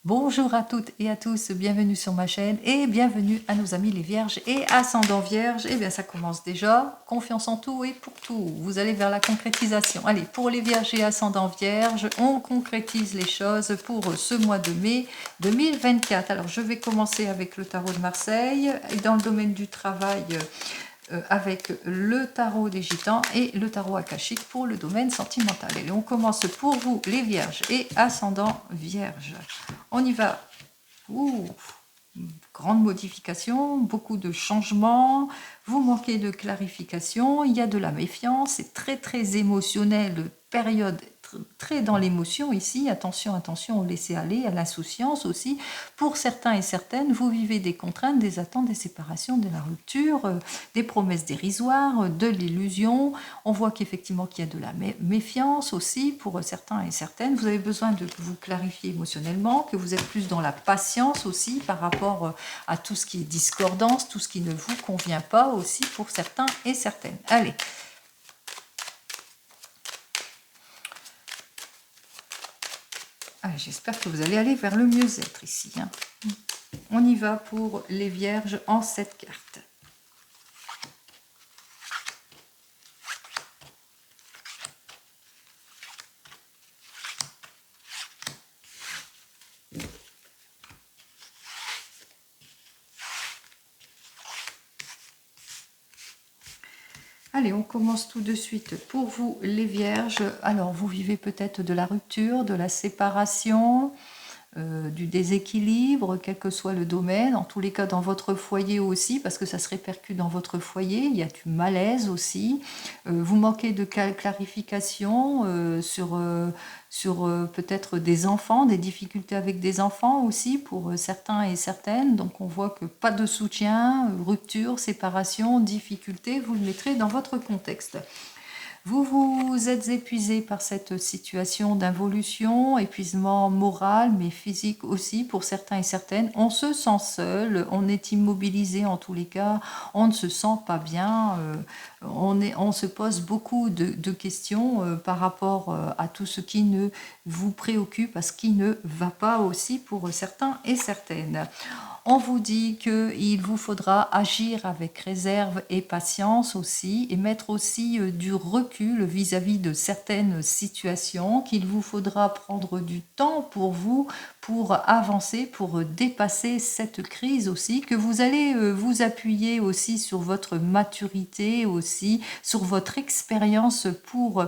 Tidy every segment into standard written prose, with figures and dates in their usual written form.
Bonjour à toutes et à tous, bienvenue sur ma chaîne et bienvenue à nos amis les vierges et ascendants vierges. Eh bien ça commence déjà, confiance en tout et pour tout, vous allez vers la concrétisation. Allez, pour les vierges et ascendants vierges, on concrétise les choses pour ce mois de mai 2024. Alors je vais commencer avec le tarot de Marseille et dans le domaine du travail avec le tarot des gitans et le tarot akashique pour le domaine sentimental. Et on commence pour vous les vierges et ascendants vierges. On y va. Ouh, grande modification, beaucoup de changements, vous manquez de clarification, il y a de la méfiance, c'est très émotionnel, période très dans l'émotion ici, attention, attention au laisser aller, à l'insouciance aussi. Pour certains et certaines, vous vivez des contraintes, des attentes, des séparations, de la rupture, des promesses dérisoires, de l'illusion. On voit qu'effectivement qu'il y a de la méfiance aussi pour certains et certaines. Vous avez besoin de vous clarifier émotionnellement, que vous êtes plus dans la patience aussi par rapport à tout ce qui est discordance, tout ce qui ne vous convient pas aussi pour certains et certaines. Allez. J'espère que vous allez aller vers le mieux-être ici. On y va pour les vierges en 7 cartes. Allez, on commence tout de suite pour vous les vierges. Alors, vous vivez peut-être de la rupture, de la séparation, du déséquilibre, quel que soit le domaine, en tous les cas dans votre foyer aussi, parce que ça se répercute dans votre foyer, il y a du malaise aussi, vous manquez de clarification sur peut-être des enfants, des difficultés avec des enfants aussi pour certains et certaines, donc on voit que pas de soutien, rupture, séparation, difficulté, vous le mettrez dans votre contexte. Vous vous êtes épuisé par cette situation d'involution, épuisement moral, mais physique aussi pour certains et certaines. On se sent seul, on est immobilisé en tous les cas, on ne se sent pas bien, on se pose beaucoup de questions par rapport à tout ce qui ne vous préoccupe, à ce qui ne va pas aussi pour certains et certaines. On vous dit qu'il vous faudra agir avec réserve et patience aussi, et mettre aussi du recul vis-à-vis de certaines situations, qu'il vous faudra prendre du temps pour vous, pour avancer, pour dépasser cette crise aussi, que vous allez vous appuyer aussi sur votre maturité aussi, sur votre expérience pour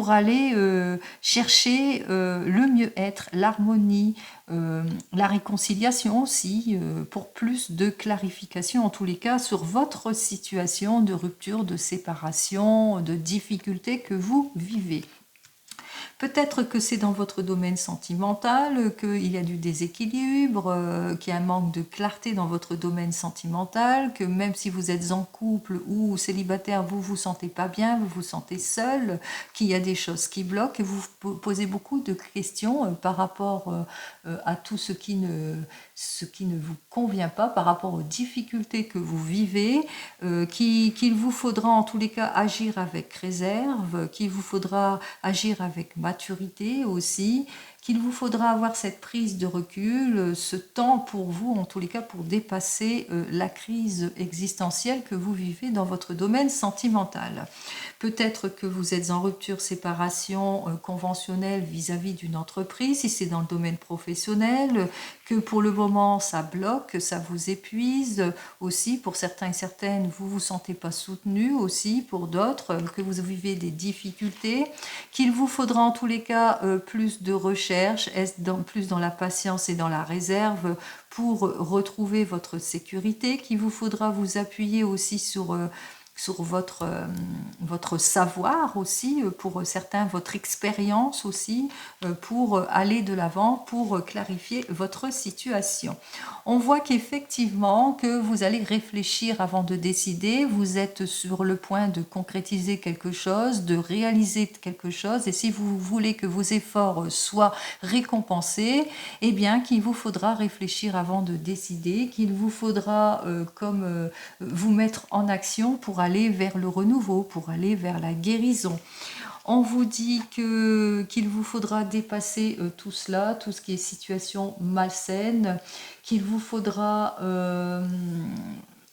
aller chercher le mieux-être, l'harmonie, la réconciliation aussi, pour plus de clarification en tous les cas sur votre situation de rupture, de séparation, de difficulté que vous vivez. Peut-être que c'est dans votre domaine sentimental, qu'il y a du déséquilibre, qu'il y a un manque de clarté dans votre domaine sentimental, que même si vous êtes en couple ou célibataire, vous vous sentez pas bien, vous vous sentez seul, qu'il y a des choses qui bloquent, et vous posez beaucoup de questions par rapport à tout ce qui ne vous convient pas, par rapport aux difficultés que vous vivez, qu'il vous faudra en tous les cas agir avec réserve, qu'il vous faudra agir avec maturité aussi, qu'il vous faudra avoir cette prise de recul, ce temps pour vous, en tous les cas, pour dépasser la crise existentielle que vous vivez dans votre domaine sentimental. Peut-être que vous êtes en rupture, séparation conventionnelle vis-à-vis d'une entreprise, si c'est dans le domaine professionnel, que pour le moment ça bloque, ça vous épuise aussi. Pour certains et certaines, vous vous sentez pas soutenu aussi. Pour d'autres, que vous vivez des difficultés, qu'il vous faudra en tous les cas plus de recherche, plus dans la patience et dans la réserve pour retrouver votre sécurité, qu'il vous faudra vous appuyer aussi sur votre savoir aussi, pour certains votre expérience aussi, pour aller de l'avant, pour clarifier votre situation. On voit qu'effectivement que vous allez réfléchir avant de décider, vous êtes sur le point de concrétiser quelque chose, de réaliser quelque chose, et si vous voulez que vos efforts soient récompensés, eh bien qu'il vous faudra réfléchir avant de décider, qu'il vous faudra vous mettre en action pour aller vers le renouveau, pour aller vers la guérison. On vous dit qu'il vous faudra dépasser tout cela, tout ce qui est situation malsaine, qu'il vous faudra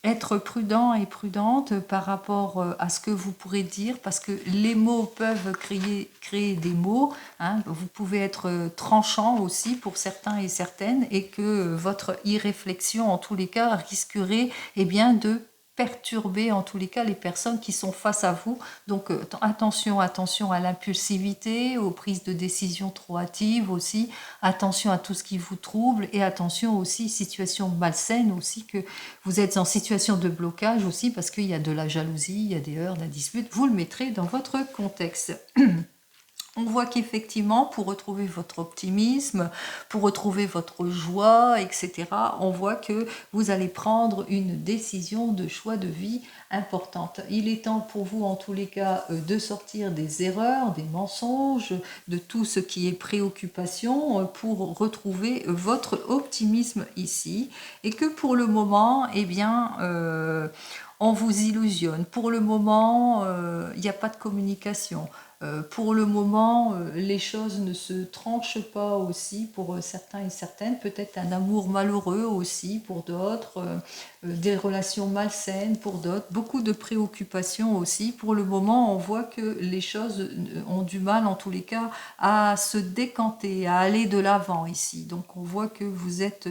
être prudent et prudente par rapport à ce que vous pourrez dire, parce que les mots peuvent créer des mots. Hein. Vous pouvez être tranchant aussi pour certains et certaines, et que votre irréflexion, en tous les cas, risquerait de perturber en tous les cas les personnes qui sont face à vous. Donc attention à l'impulsivité, aux prises de décision trop hâtives aussi, attention à tout ce qui vous trouble, et attention aussi situation malsaine aussi, que vous êtes en situation de blocage aussi parce qu'il y a de la jalousie, il y a des heurts, de la dispute. Vous le mettrez dans votre contexte. On voit qu'effectivement, pour retrouver votre optimisme, pour retrouver votre joie, etc., on voit que vous allez prendre une décision de choix de vie importante. Il est temps pour vous, en tous les cas, de sortir des erreurs, des mensonges, de tout ce qui est préoccupation, pour retrouver votre optimisme ici. Et que pour le moment, on vous illusionne. Pour le moment, il n'y a pas de communication. Pour le moment, les choses ne se tranchent pas aussi pour certains et certaines. Peut-être un amour malheureux aussi pour d'autres, des relations malsaines pour d'autres, beaucoup de préoccupations aussi. Pour le moment, on voit que les choses ont du mal, en tous les cas, à se décanter, à aller de l'avant ici. Donc on voit que vous êtes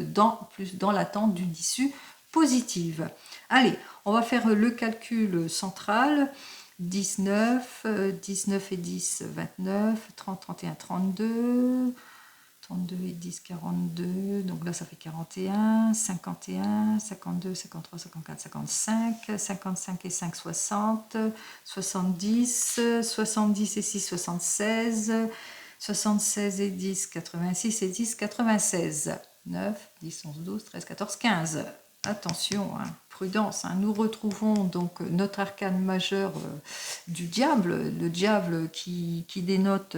plus dans l'attente d'une issue positive. Allez, on va faire le calcul central. 19 et 10, 29, 30, 31, 32, 32 et 10, 42, donc là ça fait 41, 51, 52, 53, 54, 55, 55 et 5, 60, 70, 70 et 6, 76, 76 et 10, 86 et 10, 96, 9, 10, 11, 12, 13, 14, 15. Attention, hein, prudence, hein. Nous retrouvons donc notre arcane majeur du diable, le diable qui dénote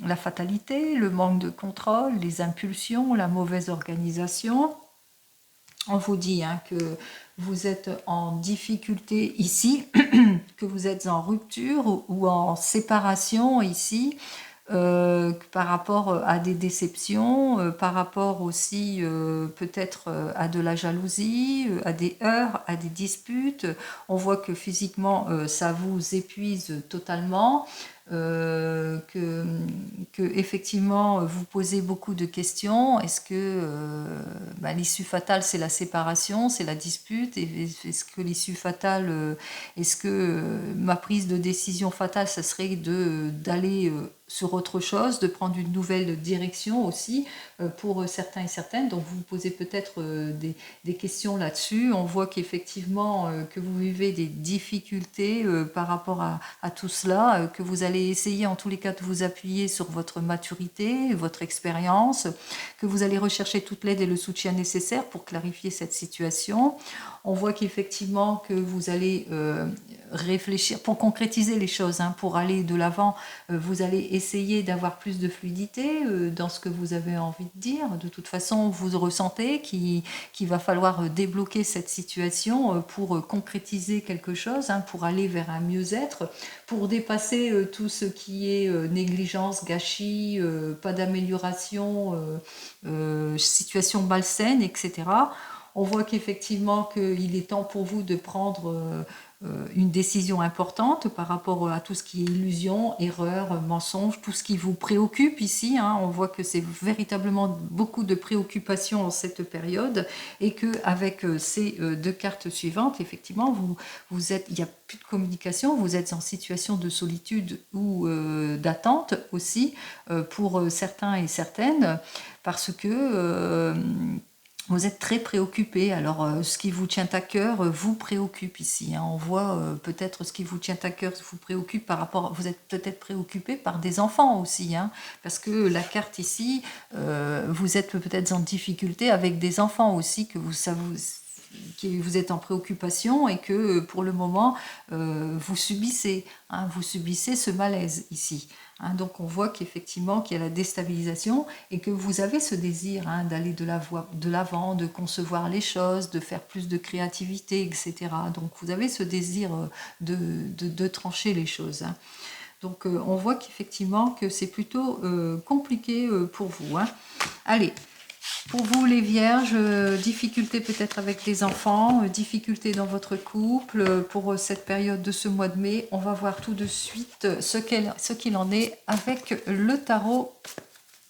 la fatalité, le manque de contrôle, les impulsions, la mauvaise organisation. On vous dit que vous êtes en difficulté ici, que vous êtes en rupture ou en séparation ici, par rapport à des déceptions, par rapport aussi peut-être à de la jalousie, à des heurts, à des disputes. On voit que physiquement ça vous épuise totalement, que effectivement vous posez beaucoup de questions. Est-ce que l'issue fatale c'est la séparation, c'est la dispute? Est-ce que l'issue fatale, est-ce que ma prise de décision fatale, ça serait d'aller sur autre chose, de prendre une nouvelle direction aussi pour certains et certaines? Donc vous vous posez peut-être des questions là-dessus. On voit qu'effectivement que vous vivez des difficultés par rapport à tout cela, que vous allez essayer en tous les cas de vous appuyer sur votre maturité, votre expérience, que vous allez rechercher toute l'aide et le soutien nécessaires pour clarifier cette situation. On voit qu'effectivement que vous allez réfléchir, pour concrétiser les choses, pour aller de l'avant, vous allez essayer d'avoir plus de fluidité dans ce que vous avez envie de dire. De toute façon, vous ressentez qu'il va falloir débloquer cette situation pour concrétiser quelque chose, pour aller vers un mieux-être, pour dépasser tout ce qui est négligence, gâchis, pas d'amélioration, situation malsaine, etc. On voit qu'effectivement qu'il est temps pour vous de prendre une décision importante par rapport à tout ce qui est illusion, erreur, mensonge, tout ce qui vous préoccupe ici. On voit que c'est véritablement beaucoup de préoccupations en cette période, et qu'avec ces deux cartes suivantes, effectivement, il n'y a plus de communication, vous êtes en situation de solitude ou d'attente aussi pour certains et certaines, parce que vous êtes très préoccupé. Alors, ce qui vous tient à cœur vous préoccupe ici. On voit peut-être ce qui vous tient à cœur vous préoccupe par rapport. Vous êtes peut-être préoccupé par des enfants aussi, parce que la carte ici, vous êtes peut-être en difficulté avec des enfants aussi, que vous êtes en préoccupation, et que pour le moment vous subissez ce malaise ici. Donc on voit qu'effectivement qu'il y a la déstabilisation, et que vous avez ce désir d'aller de l'avant, de concevoir les choses, de faire plus de créativité, etc. Donc vous avez ce désir de trancher les choses. Donc on voit qu'effectivement que c'est plutôt compliqué pour vous. Hein. Allez, pour vous les vierges, difficultés peut-être avec les enfants, difficultés dans votre couple pour cette période de ce mois de mai. On va voir tout de suite ce qu'il en est avec le tarot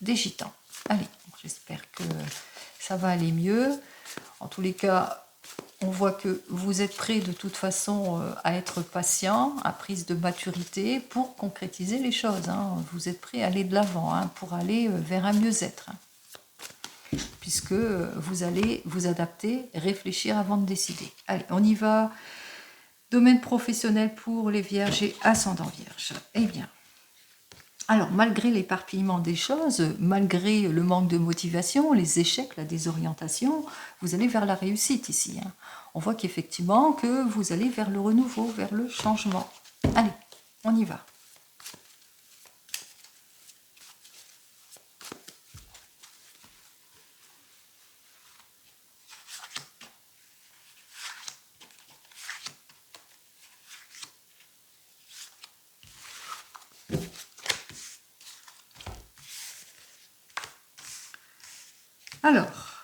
des gitans. Allez, j'espère que ça va aller mieux. En tous les cas, on voit que vous êtes prêt de toute façon à être patient, à prise de maturité pour concrétiser les choses. Hein. Vous êtes prêt à aller de l'avant, hein, pour aller vers un mieux-être. Hein, puisque vous allez vous adapter, réfléchir avant de décider. Allez, on y va. Domaine professionnel pour les vierges et ascendant vierge. Eh bien, alors, malgré l'éparpillement des choses, malgré le manque de motivation, les échecs, la désorientation, vous allez vers la réussite ici. Hein. On voit qu'effectivement que vous allez vers le renouveau, vers le changement. Allez, on y va. Alors,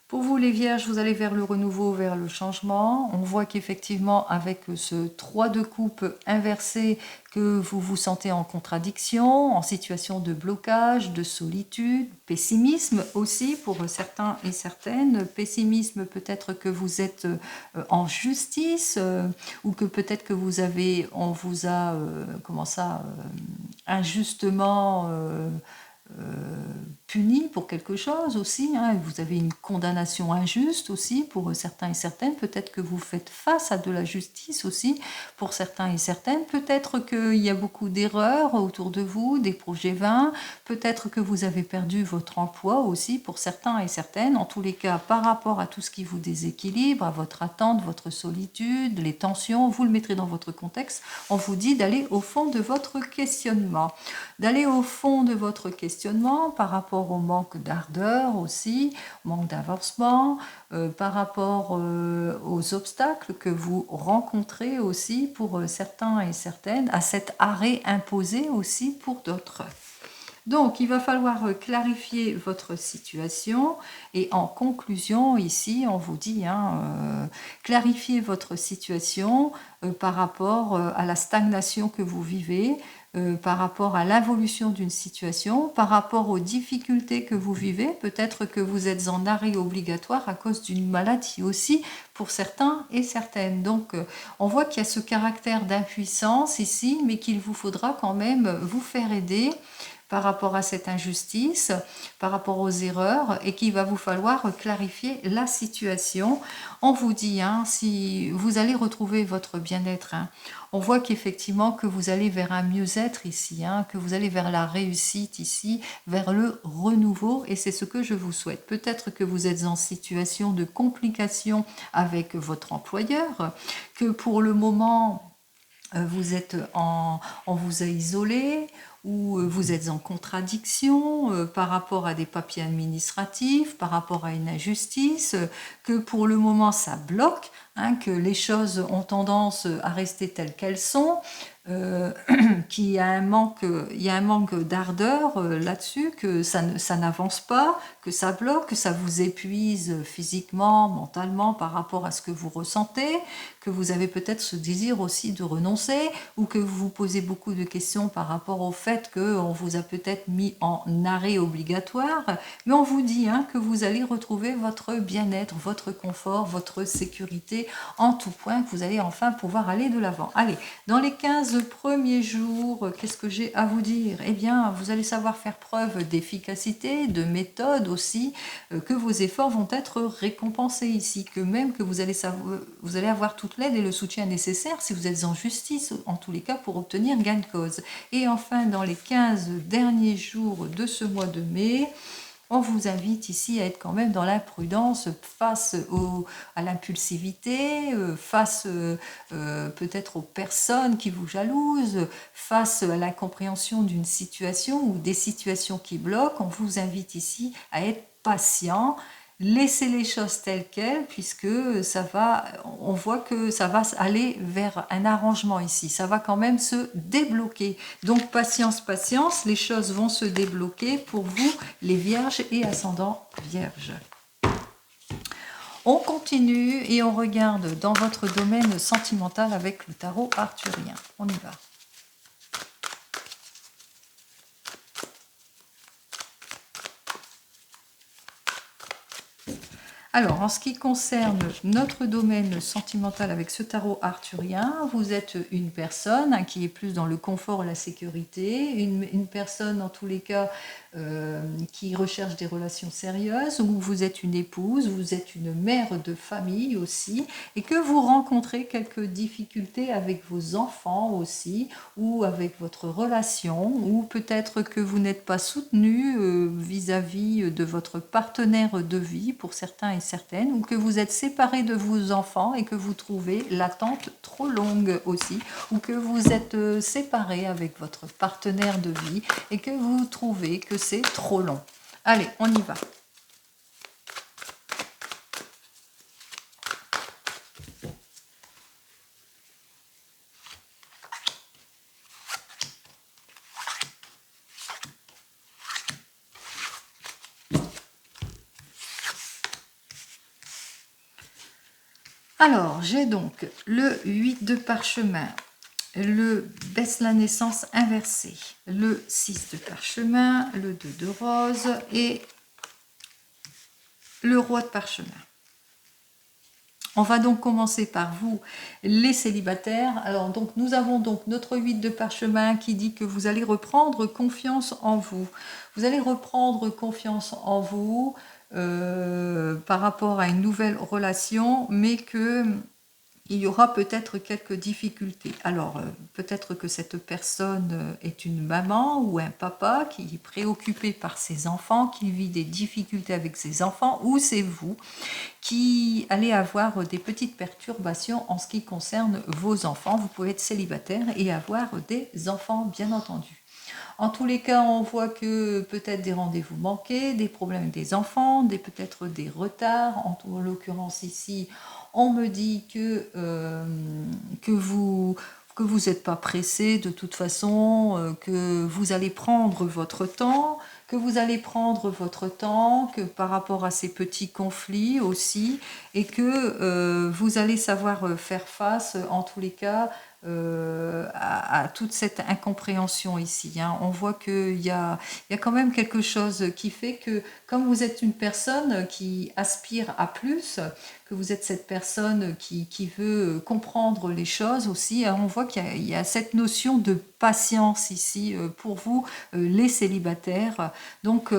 pour vous les vierges, vous allez vers le renouveau, vers le changement. On voit qu'effectivement, avec ce 3 de coupe inversé, que vous vous sentez en contradiction, en situation de blocage, de solitude, pessimisme aussi pour certains et certaines. Pessimisme, peut-être que vous êtes en justice ou que peut-être que on vous a, injustement... puni pour quelque chose aussi, hein. Vous avez une condamnation injuste aussi pour certains et certaines, peut-être que vous faites face à de la justice aussi pour certains et certaines, peut-être qu'il y a beaucoup d'erreurs autour de vous, des projets vains, peut-être que vous avez perdu votre emploi aussi pour certains et certaines, en tous les cas par rapport à tout ce qui vous déséquilibre, à votre attente, votre solitude, les tensions, vous le mettrez dans votre contexte, on vous dit d'aller au fond de votre questionnement, par rapport au manque d'ardeur aussi, manque d'avancement, par rapport aux obstacles que vous rencontrez aussi pour certains et certaines, à cet arrêt imposé aussi pour d'autres. Donc, il va falloir clarifier votre situation et en conclusion, ici, on vous dit, clarifier votre situation par rapport à la stagnation que vous vivez, par rapport à l'évolution d'une situation, par rapport aux difficultés que vous vivez. Peut-être que vous êtes en arrêt obligatoire à cause d'une maladie aussi pour certains et certaines. Donc, on voit qu'il y a ce caractère d'impuissance ici, mais qu'il vous faudra quand même vous faire aider par rapport à cette injustice, par rapport aux erreurs, et qu'il va vous falloir clarifier la situation. On vous dit, si vous allez retrouver votre bien-être, on voit qu'effectivement que vous allez vers un mieux-être ici, que vous allez vers la réussite ici, vers le renouveau, et c'est ce que je vous souhaite. Peut-être que vous êtes en situation de complication avec votre employeur, que pour le moment, on vous a isolé, ou vous êtes en contradiction par rapport à des papiers administratifs, par rapport à une injustice, que pour le moment ça bloque, que les choses ont tendance à rester telles qu'elles sont, qu'il y a un manque d'ardeur là-dessus, que ça n'avance pas, que ça bloque, que ça vous épuise physiquement, mentalement par rapport à ce que vous ressentez, que vous avez peut-être ce désir aussi de renoncer, ou que vous vous posez beaucoup de questions par rapport au fait qu'on vous a peut-être mis en arrêt obligatoire, mais on vous dit que vous allez retrouver votre bien-être, votre confort, votre sécurité en tout point, que vous allez enfin pouvoir aller de l'avant. Allez, dans les 15 premiers jours, qu'est-ce que j'ai à vous dire? Eh bien, vous allez savoir faire preuve d'efficacité, de méthode aussi, que vos efforts vont être récompensés ici, que même que vous allez avoir toute l'aide et le soutien nécessaire si vous êtes en justice, en tous les cas, pour obtenir gain de cause. Et enfin, dans les 15 derniers jours de ce mois de mai, on vous invite ici à être quand même dans l'imprudence face à l'impulsivité, face peut-être aux personnes qui vous jalousent, face à l'incompréhension d'une situation ou des situations qui bloquent. On vous invite ici à être patient. laissez les choses telles quelles, puisque on voit que ça va aller vers un arrangement ici. Ça va quand même se débloquer. Donc, patience, patience, les choses vont se débloquer pour vous, les vierges et ascendants vierges. On continue et on regarde dans votre domaine sentimental avec le tarot arthurien. On y va. Alors, en ce qui concerne notre domaine sentimental avec ce tarot arthurien, vous êtes une personne qui est plus dans le confort et la sécurité, une personne en tous les cas qui recherche des relations sérieuses, ou vous êtes une épouse, vous êtes une mère de famille aussi, et que vous rencontrez quelques difficultés avec vos enfants aussi, ou avec votre relation, ou peut-être que vous n'êtes pas soutenu vis-à-vis de votre partenaire de vie pour certains et certaines, ou que vous êtes séparés de vos enfants et que vous trouvez l'attente trop longue aussi, ou que vous êtes séparés avec votre partenaire de vie et que vous trouvez que c'est trop long. Allez, on y va. Alors, j'ai donc le 8 de parchemin, le baisse la naissance inversé, le 6 de parchemin, le 2 de rose et le roi de parchemin. On va donc commencer par vous, les célibataires. Alors, donc, nous avons donc notre 8 de parchemin qui dit que vous allez reprendre confiance en vous. Vous allez reprendre confiance en vous par rapport à une nouvelle relation, mais que il y aura peut-être quelques difficultés. Alors, peut-être que cette personne est une maman ou un papa qui est préoccupé par ses enfants, qui vit des difficultés avec ses enfants, ou c'est vous qui allez avoir des petites perturbations en ce qui concerne vos enfants. Vous pouvez être célibataire et avoir des enfants, bien entendu. En tous les cas, on voit que peut-être des rendez-vous manqués, des problèmes avec des enfants, peut-être des retards. En l'occurrence ici, on me dit que vous n'êtes pas pressé de toute façon, que vous allez prendre votre temps, que par rapport à ces petits conflits aussi, et que vous allez savoir faire face, en tous les cas, à toute cette incompréhension ici. Hein. On voit qu'il y a quand même quelque chose qui fait que, comme vous êtes une personne qui aspire à plus, que vous êtes cette personne qui veut comprendre les choses aussi, on voit qu'il y a cette notion de patience ici pour vous, les célibataires. Donc,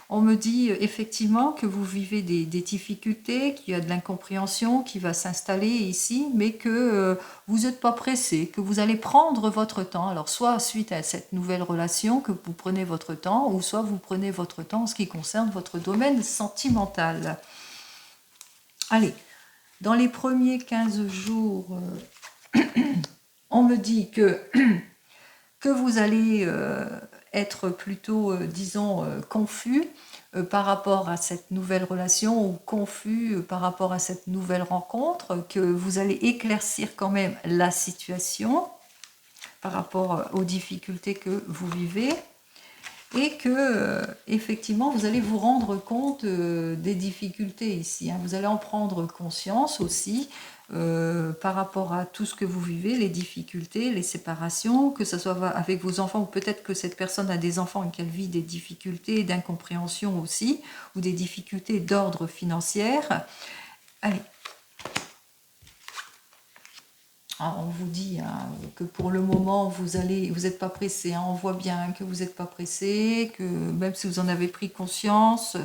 on me dit effectivement que vous vivez des difficultés, qu'il y a de l'incompréhension qui va s'installer ici, mais que vous n'êtes pas pressé, que vous allez prendre votre temps. Alors, soit suite à cette nouvelle relation, que vous prenez votre temps, ou soit vous prenez votre temps en ce qui concerne votre domaine sentimental. Allez, dans les premiers 15 jours, on me dit que vous allez être plutôt, disons, confus par rapport à cette nouvelle relation ou confus par rapport à cette nouvelle rencontre, que vous allez éclaircir quand même la situation par rapport aux difficultés que vous vivez et que effectivement vous allez vous rendre compte des difficultés ici. Hein. Vous allez en prendre conscience aussi par rapport à tout ce que vous vivez, les difficultés, les séparations, que ce soit avec vos enfants ou peut-être que cette personne a des enfants et qu'elle vit des difficultés d'incompréhension aussi ou des difficultés d'ordre financier. Allez. Alors, on vous dit hein, que pour le moment, vous n'êtes pas pressé. Hein, on voit bien que vous n'êtes pas pressé, que même si vous en avez pris conscience,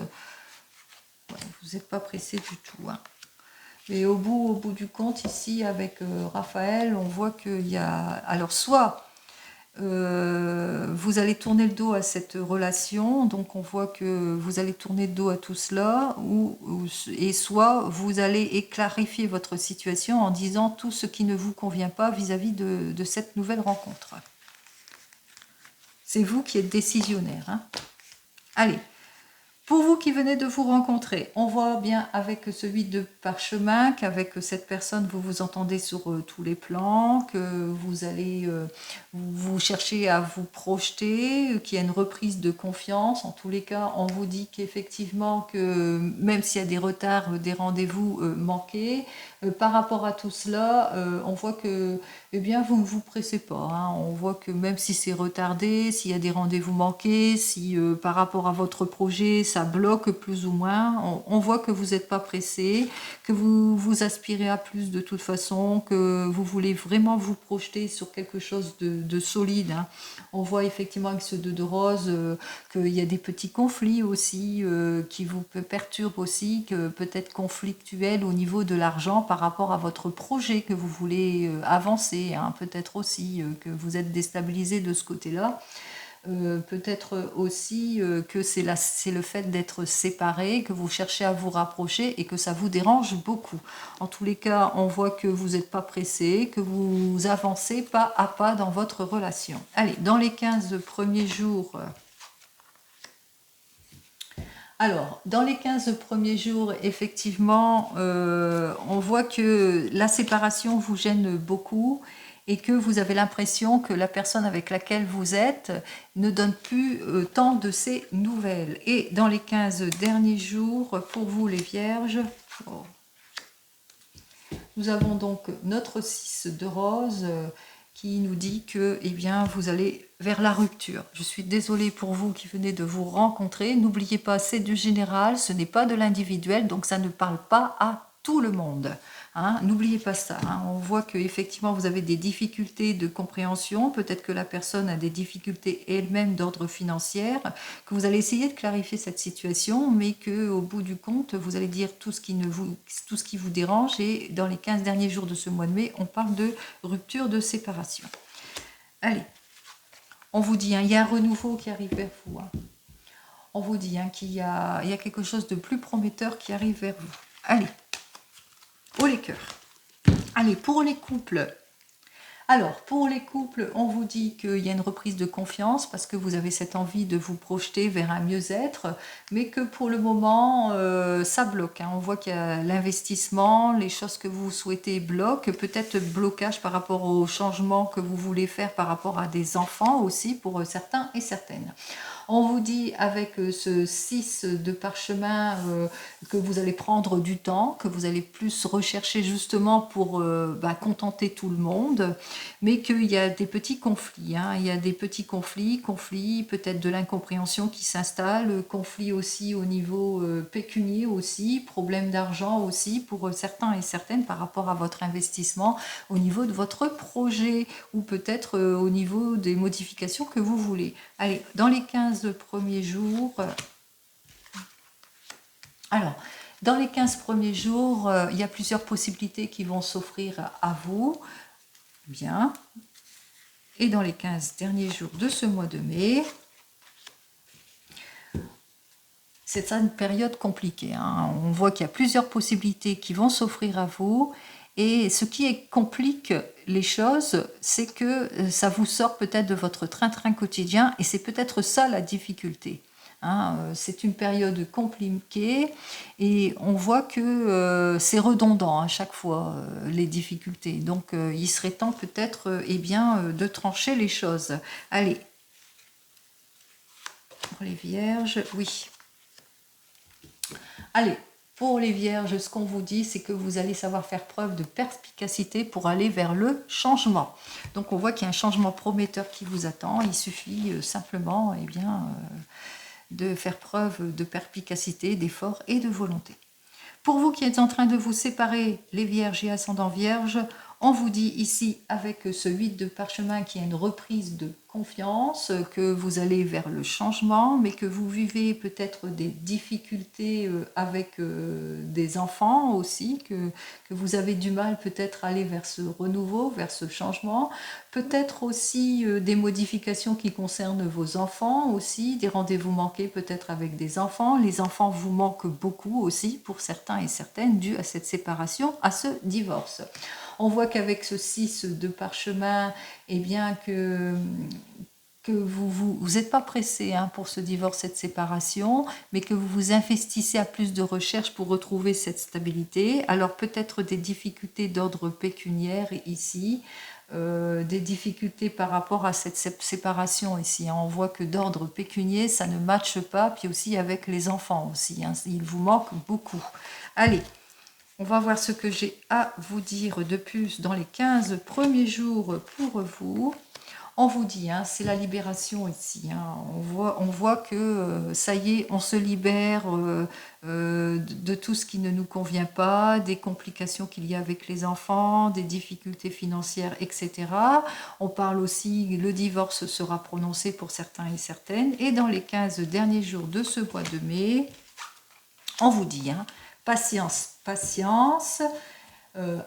vous n'êtes pas pressé du tout. Hein. Mais au bout du compte, ici, avec Raphaël, on voit qu'il y a... Alors, soit vous allez tourner le dos à cette relation, donc on voit que vous allez tourner le dos à tout cela, et soit vous allez clarifier votre situation en disant tout ce qui ne vous convient pas vis-à-vis de cette nouvelle rencontre. C'est vous qui êtes décisionnaire. Hein. Allez, pour vous qui venez de vous rencontrer, on voit bien avec ce 8 de parchemin qu'avec cette personne, vous vous entendez sur tous les plans, que vous allez vous chercher à vous projeter, qu'il y a une reprise de confiance. En tous les cas, on vous dit qu'effectivement, que même s'il y a des retards, des rendez-vous manqués, par rapport à tout cela, on voit que eh bien, vous ne vous pressez pas. Hein. On voit que même si c'est retardé, s'il y a des rendez-vous manqués, si par rapport à votre projet, ça bloque plus ou moins, on voit que vous n'êtes pas pressé, que vous aspirez à plus de toute façon, que vous voulez vraiment vous projeter sur quelque chose de solide. Hein. On voit effectivement avec ce 2 de rose qu'il y a des petits conflits aussi qui vous perturbent aussi, que peut-être conflictuels au niveau de l'argent par rapport à votre projet que vous voulez avancer. Hein. Peut-être aussi que vous êtes déstabilisé de ce côté-là. Peut-être aussi que c'est le fait d'être séparé, que vous cherchez à vous rapprocher et que ça vous dérange beaucoup. En tous les cas, on voit que vous n'êtes pas pressé, que vous avancez pas à pas dans votre relation. Allez, dans les 15 premiers jours... Alors, dans les 15 premiers jours, effectivement, on voit que la séparation vous gêne beaucoup et que vous avez l'impression que la personne avec laquelle vous êtes ne donne plus tant de ses nouvelles. Et dans les 15 derniers jours, pour vous les vierges, nous avons donc notre 6 de rose qui nous dit que eh bien, vous allez vers la rupture. Je suis désolée pour vous qui venez de vous rencontrer. N'oubliez pas, c'est du général, ce n'est pas de l'individuel, donc ça ne parle pas à tout le monde. Hein, n'oubliez pas ça. Hein. On voit que effectivement vous avez des difficultés de compréhension. Peut-être que la personne a des difficultés elle-même d'ordre financier. Que vous allez essayer de clarifier cette situation, mais que au bout du compte, vous allez dire tout ce qui vous dérange. Et dans les 15 derniers jours de ce mois de mai, on parle de rupture, de séparation. Allez, on vous dit, hein, il y a un renouveau qui arrive vers vous. Hein. On vous dit hein, qu'il y a quelque chose de plus prometteur qui arrive vers vous. Allez. Oh les cœurs. Allez, pour les couples. Alors, pour les couples, on vous dit qu'il y a une reprise de confiance parce que vous avez cette envie de vous projeter vers un mieux-être, mais que pour le moment, ça bloque. Hein. On voit qu'il y a l'investissement, les choses que vous souhaitez bloquent, peut-être blocage par rapport au changement que vous voulez faire par rapport à des enfants aussi, pour certains et certaines. On vous dit avec ce 6 de parchemin que vous allez prendre du temps, que vous allez plus rechercher justement pour contenter tout le monde, mais qu'il y a des petits conflits. Hein. Il y a des petits conflits peut-être de l'incompréhension qui s'installe, conflits aussi au niveau pécunier aussi, problème d'argent aussi pour certains et certaines par rapport à votre investissement, au niveau de votre projet ou peut-être au niveau des modifications que vous voulez. Allez, dans les 15 premiers jours... Alors, dans les 15 premiers jours, il y a plusieurs possibilités qui vont s'offrir à vous. Bien. Et dans les 15 derniers jours de ce mois de mai, c'est ça une période compliquée. Hein. On voit qu'il y a plusieurs possibilités qui vont s'offrir à vous. Et ce qui complique les choses, c'est que ça vous sort peut-être de votre train-train quotidien et c'est peut-être ça la difficulté. Hein, c'est une période compliquée et on voit que c'est redondant à chaque fois, les difficultés. Donc il serait temps peut-être de trancher les choses. Allez, pour les vierges, oui. Allez, pour les vierges, ce qu'on vous dit, c'est que vous allez savoir faire preuve de perspicacité pour aller vers le changement. Donc on voit qu'il y a un changement prometteur qui vous attend. Il suffit simplement de faire preuve de perspicacité, d'effort et de volonté. Pour vous qui êtes en train de vous séparer, les vierges et ascendants vierges, on vous dit ici, avec ce 8 de parchemin, qu'il y a une reprise de confiance, que vous allez vers le changement, mais que vous vivez peut-être des difficultés avec des enfants aussi, que vous avez du mal peut-être à aller vers ce renouveau, vers ce changement, peut-être aussi des modifications qui concernent vos enfants aussi, des rendez-vous manqués peut-être avec des enfants. Les enfants vous manquent beaucoup aussi pour certains et certaines, dû à cette séparation, à ce divorce. On voit qu'avec ce 6 de parchemin, que vous êtes pas pressé hein, pour ce divorce, cette séparation, mais que vous vous investissez à plus de recherches pour retrouver cette stabilité. Alors peut-être des difficultés d'ordre pécuniaire ici, des difficultés par rapport à cette séparation ici. Hein. On voit que d'ordre pécunier, ça ne matche pas, puis aussi avec les enfants aussi. Hein. Il vous manque beaucoup. Allez, on va voir ce que j'ai à vous dire de plus dans les 15 premiers jours pour vous. On vous dit, hein, c'est la libération ici. Hein. On voit que ça y est, on se libère de tout ce qui ne nous convient pas, des complications qu'il y a avec les enfants, des difficultés financières, etc. On parle aussi, le divorce sera prononcé pour certains et certaines. Et dans les 15 derniers jours de ce mois de mai, on vous dit, hein, patience, patience.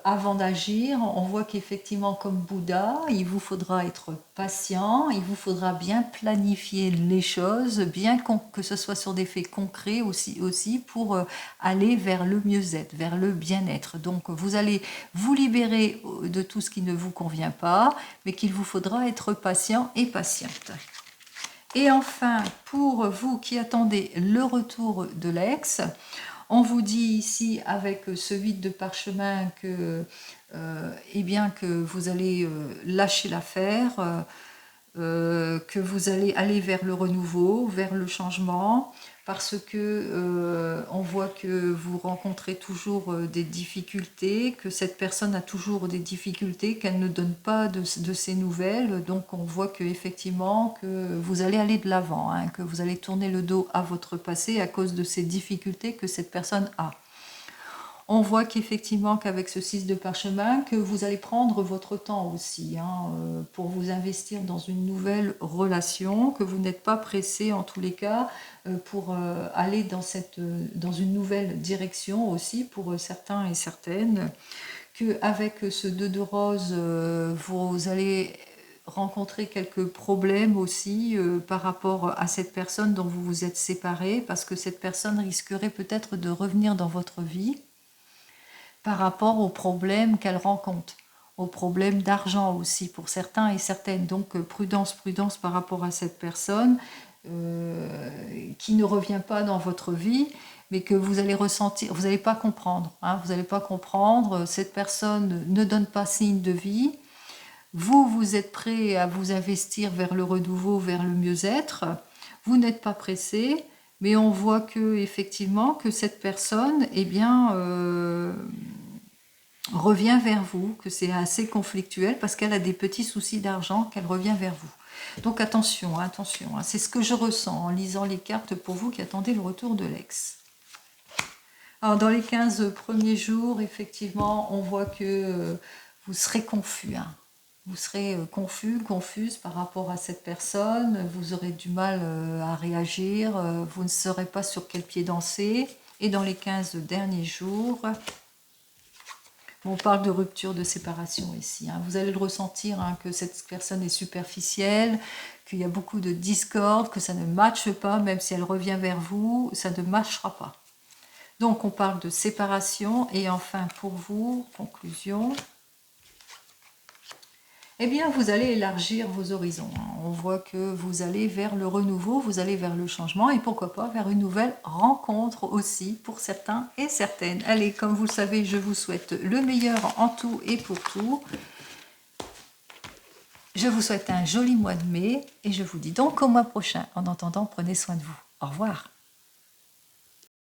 Avant d'agir, on voit qu'effectivement, comme Bouddha, il vous faudra être patient, il vous faudra bien planifier les choses, bien que ce soit sur des faits concrets aussi pour aller vers le mieux-être, vers le bien-être. Donc, vous allez vous libérer de tout ce qui ne vous convient pas, mais qu'il vous faudra être patient et patiente. Et enfin, pour vous qui attendez le retour de l'ex, on vous dit ici avec ce vide de parchemin que, eh bien, que vous allez lâcher l'affaire, que vous allez aller vers le renouveau, vers le changement, parce que on voit que vous rencontrez toujours des difficultés, que cette personne a toujours des difficultés, qu'elle ne donne pas de ses nouvelles. Donc on voit que effectivement que vous allez aller de l'avant, hein, que vous allez tourner le dos à votre passé à cause de ces difficultés que cette personne a. On voit qu'effectivement qu'avec ce 6 de parchemin, que vous allez prendre votre temps aussi hein, pour vous investir dans une nouvelle relation, que vous n'êtes pas pressé en tous les cas pour aller dans une nouvelle direction aussi pour certains et certaines, qu'avec ce 2 de rose, vous allez rencontrer quelques problèmes aussi par rapport à cette personne dont vous vous êtes séparés, parce que cette personne risquerait peut-être de revenir dans votre vie par rapport aux problèmes qu'elle rencontre, aux problèmes d'argent aussi pour certains et certaines. Donc prudence, prudence par rapport à cette personne qui ne revient pas dans votre vie, mais que vous allez ressentir, vous n'allez pas comprendre. Hein, vous n'allez pas comprendre, cette personne ne donne pas signe de vie. Vous, vous êtes prêt à vous investir vers le renouveau, vers le mieux-être. Vous n'êtes pas pressé, mais on voit que effectivement que cette personne, eh bien, revient vers vous, que c'est assez conflictuel parce qu'elle a des petits soucis d'argent, qu'elle revient vers vous. Donc attention, attention, hein, c'est ce que je ressens en lisant les cartes pour vous qui attendez le retour de l'ex. Alors dans les 15 premiers jours, effectivement, on voit que vous serez confus. Hein. Vous serez confus, confuse par rapport à cette personne, vous aurez du mal à réagir, vous ne saurez pas sur quel pied danser. Et dans les 15 derniers jours, on parle de rupture, de séparation ici. Hein. Vous allez le ressentir hein, que cette personne est superficielle, qu'il y a beaucoup de discorde, que ça ne matche pas, même si elle revient vers vous, ça ne matchera pas. Donc on parle de séparation et enfin pour vous, conclusion, eh bien vous allez élargir vos horizons. Hein. On voit que vous allez vers le renouveau, vous allez vers le changement et pourquoi pas vers une nouvelle rencontre aussi pour certains et certaines. Allez, comme vous le savez, je vous souhaite le meilleur en tout et pour tout. Je vous souhaite un joli mois de mai et je vous dis donc au mois prochain. En attendant, prenez soin de vous. Au revoir.